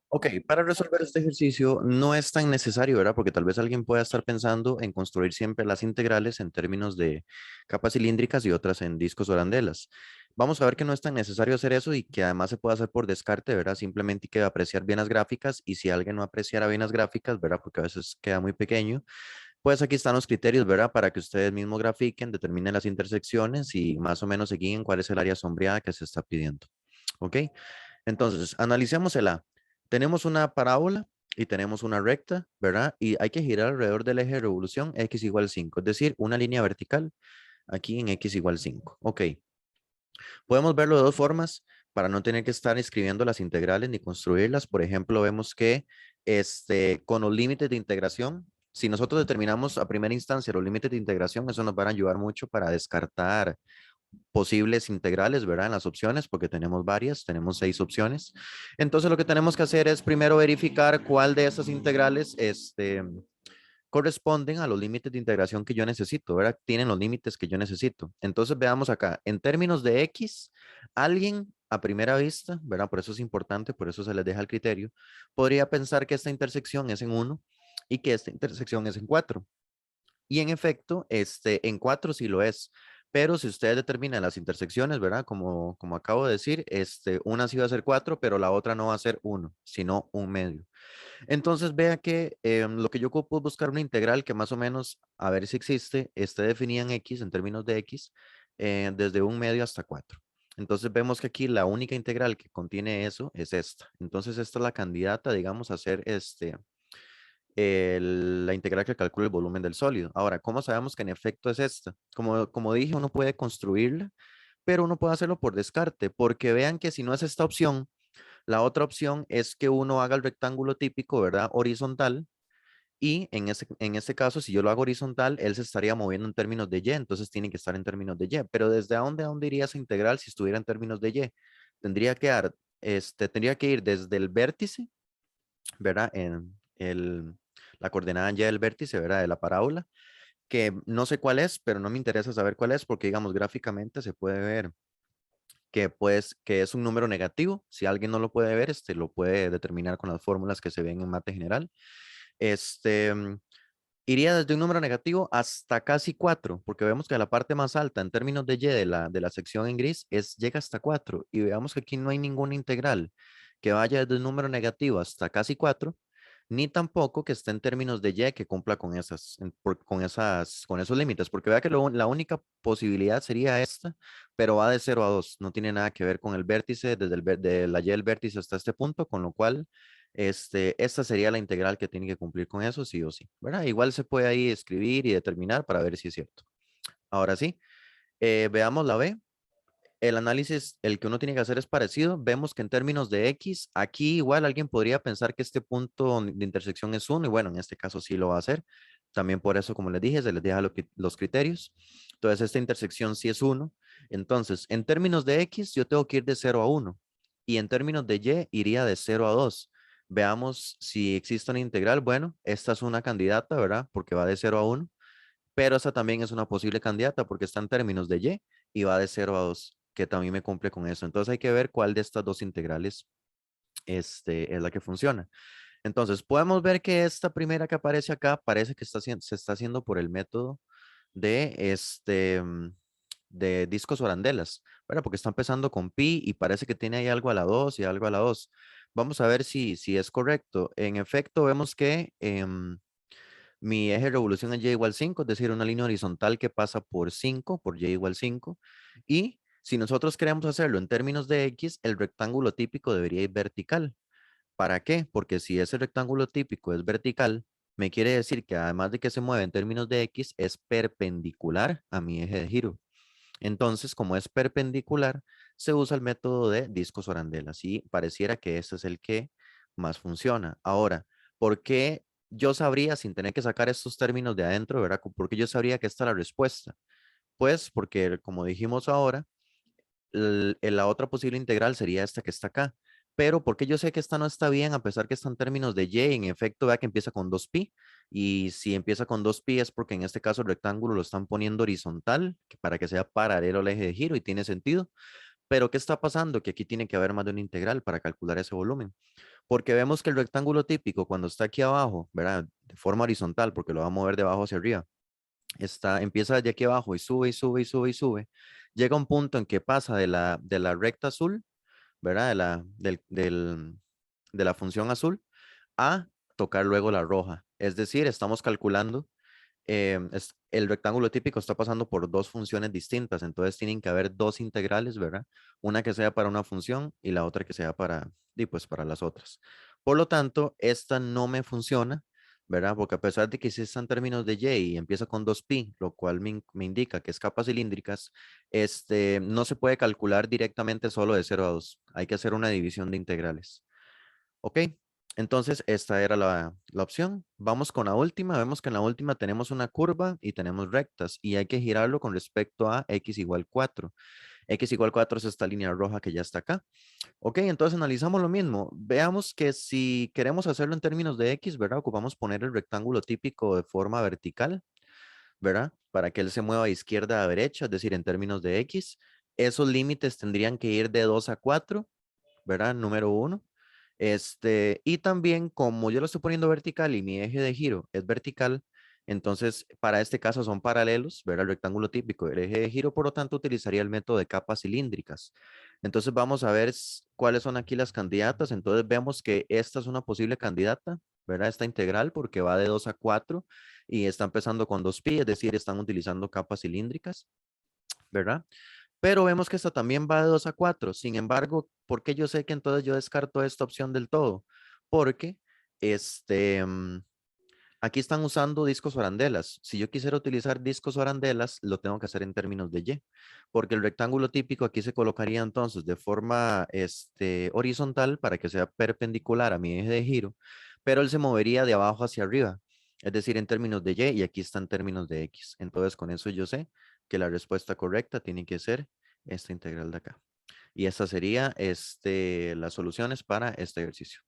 Ok, para resolver este ejercicio no es tan necesario, ¿verdad? Porque tal vez alguien pueda estar pensando en construir siempre las integrales en términos de capas cilíndricas y otras en discos o arandelas. Vamos a ver que no es tan necesario hacer eso y que además se puede hacer por descarte, ¿verdad? Simplemente hay que apreciar bien las gráficas y si alguien no apreciara bien las gráficas, ¿verdad? Porque a veces queda muy pequeño, pues aquí están los criterios, ¿verdad? Para que ustedes mismos grafiquen, determinen las intersecciones y más o menos se guíen cuál es el área sombreada que se está pidiendo. ¿Ok? Entonces, analicemos el A. Tenemos una parábola y tenemos una recta, ¿verdad? Y hay que girar alrededor del eje de revolución x igual 5, es decir, una línea vertical aquí en x igual 5. Ok, podemos verlo de dos formas para no tener que estar escribiendo las integrales ni construirlas. Por ejemplo, vemos que con los límites de integración, si nosotros determinamos a primera instancia los límites de integración, eso nos va a ayudar mucho para descartar posibles integrales, ¿verdad? En las opciones, porque tenemos varias, tenemos 6 opciones. Entonces lo que tenemos que hacer es primero verificar cuál de esas integrales corresponden a los límites de integración que yo necesito, ¿verdad? Tienen los límites que yo necesito. Entonces veamos acá, en términos de X, alguien a primera vista, ¿verdad? Por eso es importante, por eso se les deja el criterio, podría pensar que esta intersección es en 1 y que esta intersección es en 4. Y en efecto, en 4 sí lo es. Pero si ustedes determinan las intersecciones, ¿verdad? Como acabo de decir, una sí va a ser 4, pero la otra no va a ser 1, sino un medio. Entonces vea que lo que yo ocupo es buscar una integral que más o menos, a ver si existe, esté definida en X, en términos de X, desde un medio hasta 4. Entonces vemos que aquí la única integral que contiene eso es esta. Entonces esta es la candidata, digamos, a ser la integral que calcula el volumen del sólido. Ahora, ¿cómo sabemos que en efecto es esta? Como dije, uno puede construirla, pero uno puede hacerlo por descarte, porque vean que si no es esta opción, la otra opción es que uno haga el rectángulo típico, ¿verdad? Horizontal. Y en este caso, si yo lo hago horizontal, él se estaría moviendo en términos de y, entonces tiene que estar en términos de y. Pero ¿desde dónde iría esa integral si estuviera en términos de y? Tendría que ir desde el vértice, ¿verdad? La coordenada y del vértice, ¿verdad? De la parábola, que no sé cuál es, pero no me interesa saber cuál es porque, digamos, gráficamente se puede ver que, pues, que es un número negativo. Si alguien no lo puede ver, lo puede determinar con las fórmulas que se ven en mate general. Este, mm, Iría desde un número negativo hasta casi 4 porque vemos que la parte más alta en términos de y de la sección en gris llega hasta 4 y veamos que aquí no hay ninguna integral que vaya desde un número negativo hasta casi 4 ni tampoco que esté en términos de y que cumpla con esos límites, porque vea que la única posibilidad sería esta, pero va de 0 a 2, no tiene nada que ver con el vértice, de la y del vértice hasta este punto, con lo cual esta sería la integral que tiene que cumplir con eso, sí o sí, ¿verdad? Igual se puede ahí escribir y determinar para ver si es cierto. Ahora sí, veamos la B. El análisis, el que uno tiene que hacer es parecido. Vemos que en términos de X, aquí igual alguien podría pensar que este punto de intersección es 1 y bueno, en este caso sí lo va a hacer. También por eso, como les dije, se les deja los criterios. Entonces, esta intersección sí es 1. Entonces, en términos de X, yo tengo que ir de 0 a 1 y en términos de Y, iría de 0 a 2. Veamos si existe una integral. Bueno, esta es una candidata, ¿verdad? Porque va de 0 a 1, pero esa también es una posible candidata porque está en términos de y va de 0 a 2, que también me cumple con eso. Entonces hay que ver cuál de estas dos integrales es la que funciona. Entonces podemos ver que esta primera que aparece acá parece que se está haciendo por el método de, de discos o arandelas, ¿verdad? Porque está empezando con pi y parece que tiene ahí algo a la 2 y algo a la 2. Vamos a ver si es correcto. En efecto, vemos que mi eje de revolución es y igual 5, es decir, una línea horizontal que pasa por 5, por y igual 5. Y si nosotros queremos hacerlo en términos de X, el rectángulo típico debería ir vertical. ¿Para qué? Porque si ese rectángulo típico es vertical, me quiere decir que además de que se mueve en términos de X, es perpendicular a mi eje de giro. Entonces, como es perpendicular, se usa el método de discos o arandelas y pareciera que este es el que más funciona. Ahora, ¿por qué yo sabría sin tener que sacar estos términos de adentro, verdad? ¿Por qué yo sabría que esta es la respuesta? Pues porque, como dijimos ahora, la otra posible integral sería esta que está acá. Pero porque yo sé que esta no está bien, a pesar que está en términos de y, en efecto, vea que empieza con 2pi. Y si empieza con 2pi es porque en este caso el rectángulo lo están poniendo horizontal para que sea paralelo al eje de giro y tiene sentido. Pero ¿qué está pasando? Que aquí tiene que haber más de una integral para calcular ese volumen. Porque vemos que el rectángulo típico cuando está aquí abajo, ¿verdad? De forma horizontal, porque lo va a mover de abajo hacia arriba, empieza desde aquí abajo y sube y sube y sube y sube. Llega un punto en que pasa de la recta azul, ¿verdad? De la función azul a tocar luego la roja. Es decir, estamos calculando, el rectángulo típico está pasando por dos funciones distintas, entonces tienen que haber dos integrales, ¿verdad? Una que sea para una función y la otra que sea pues, para las otras. Por lo tanto, esta no me funciona, ¿verdad? Porque a pesar de que sí está en términos de y y empieza con 2pi, lo cual me indica que es capas cilíndricas, no se puede calcular directamente solo de 0 a 2. Hay que hacer una división de integrales. Ok, entonces esta era la opción. Vamos con la última. Vemos que en la última tenemos una curva y tenemos rectas y hay que girarlo con respecto a x igual 4. X igual 4 es esta línea roja que ya está acá. Ok, entonces analizamos lo mismo. Veamos que si queremos hacerlo en términos de x, ¿verdad? Ocupamos poner el rectángulo típico de forma vertical, ¿verdad? Para que él se mueva de izquierda a derecha, es decir, en términos de x. Esos límites tendrían que ir de 2 a 4, ¿verdad? Número uno. Y también como yo lo estoy poniendo vertical y mi eje de giro es vertical, entonces para este caso son paralelos, ¿verdad? El rectángulo típico del eje de giro, por lo tanto utilizaría el método de capas cilíndricas. Entonces vamos a ver cuáles son aquí las candidatas. Entonces vemos que esta es una posible candidata, ¿verdad? Esta integral porque va de 2 a 4 y está empezando con 2pi, es decir, están utilizando capas cilíndricas, ¿verdad? Pero vemos que esta también va de 2 a 4. Sin embargo, ¿por qué yo sé que entonces yo descarto esta opción del todo? Porque este, mm, aquí están usando discos o arandelas. Si yo quisiera utilizar discos o arandelas, lo tengo que hacer en términos de Y, porque el rectángulo típico aquí se colocaría entonces de forma horizontal para que sea perpendicular a mi eje de giro, pero él se movería de abajo hacia arriba, es decir, en términos de Y, y aquí está en términos de X. Entonces, con eso yo sé que la respuesta correcta tiene que ser esta integral de acá. Y estas serían las soluciones para este ejercicio.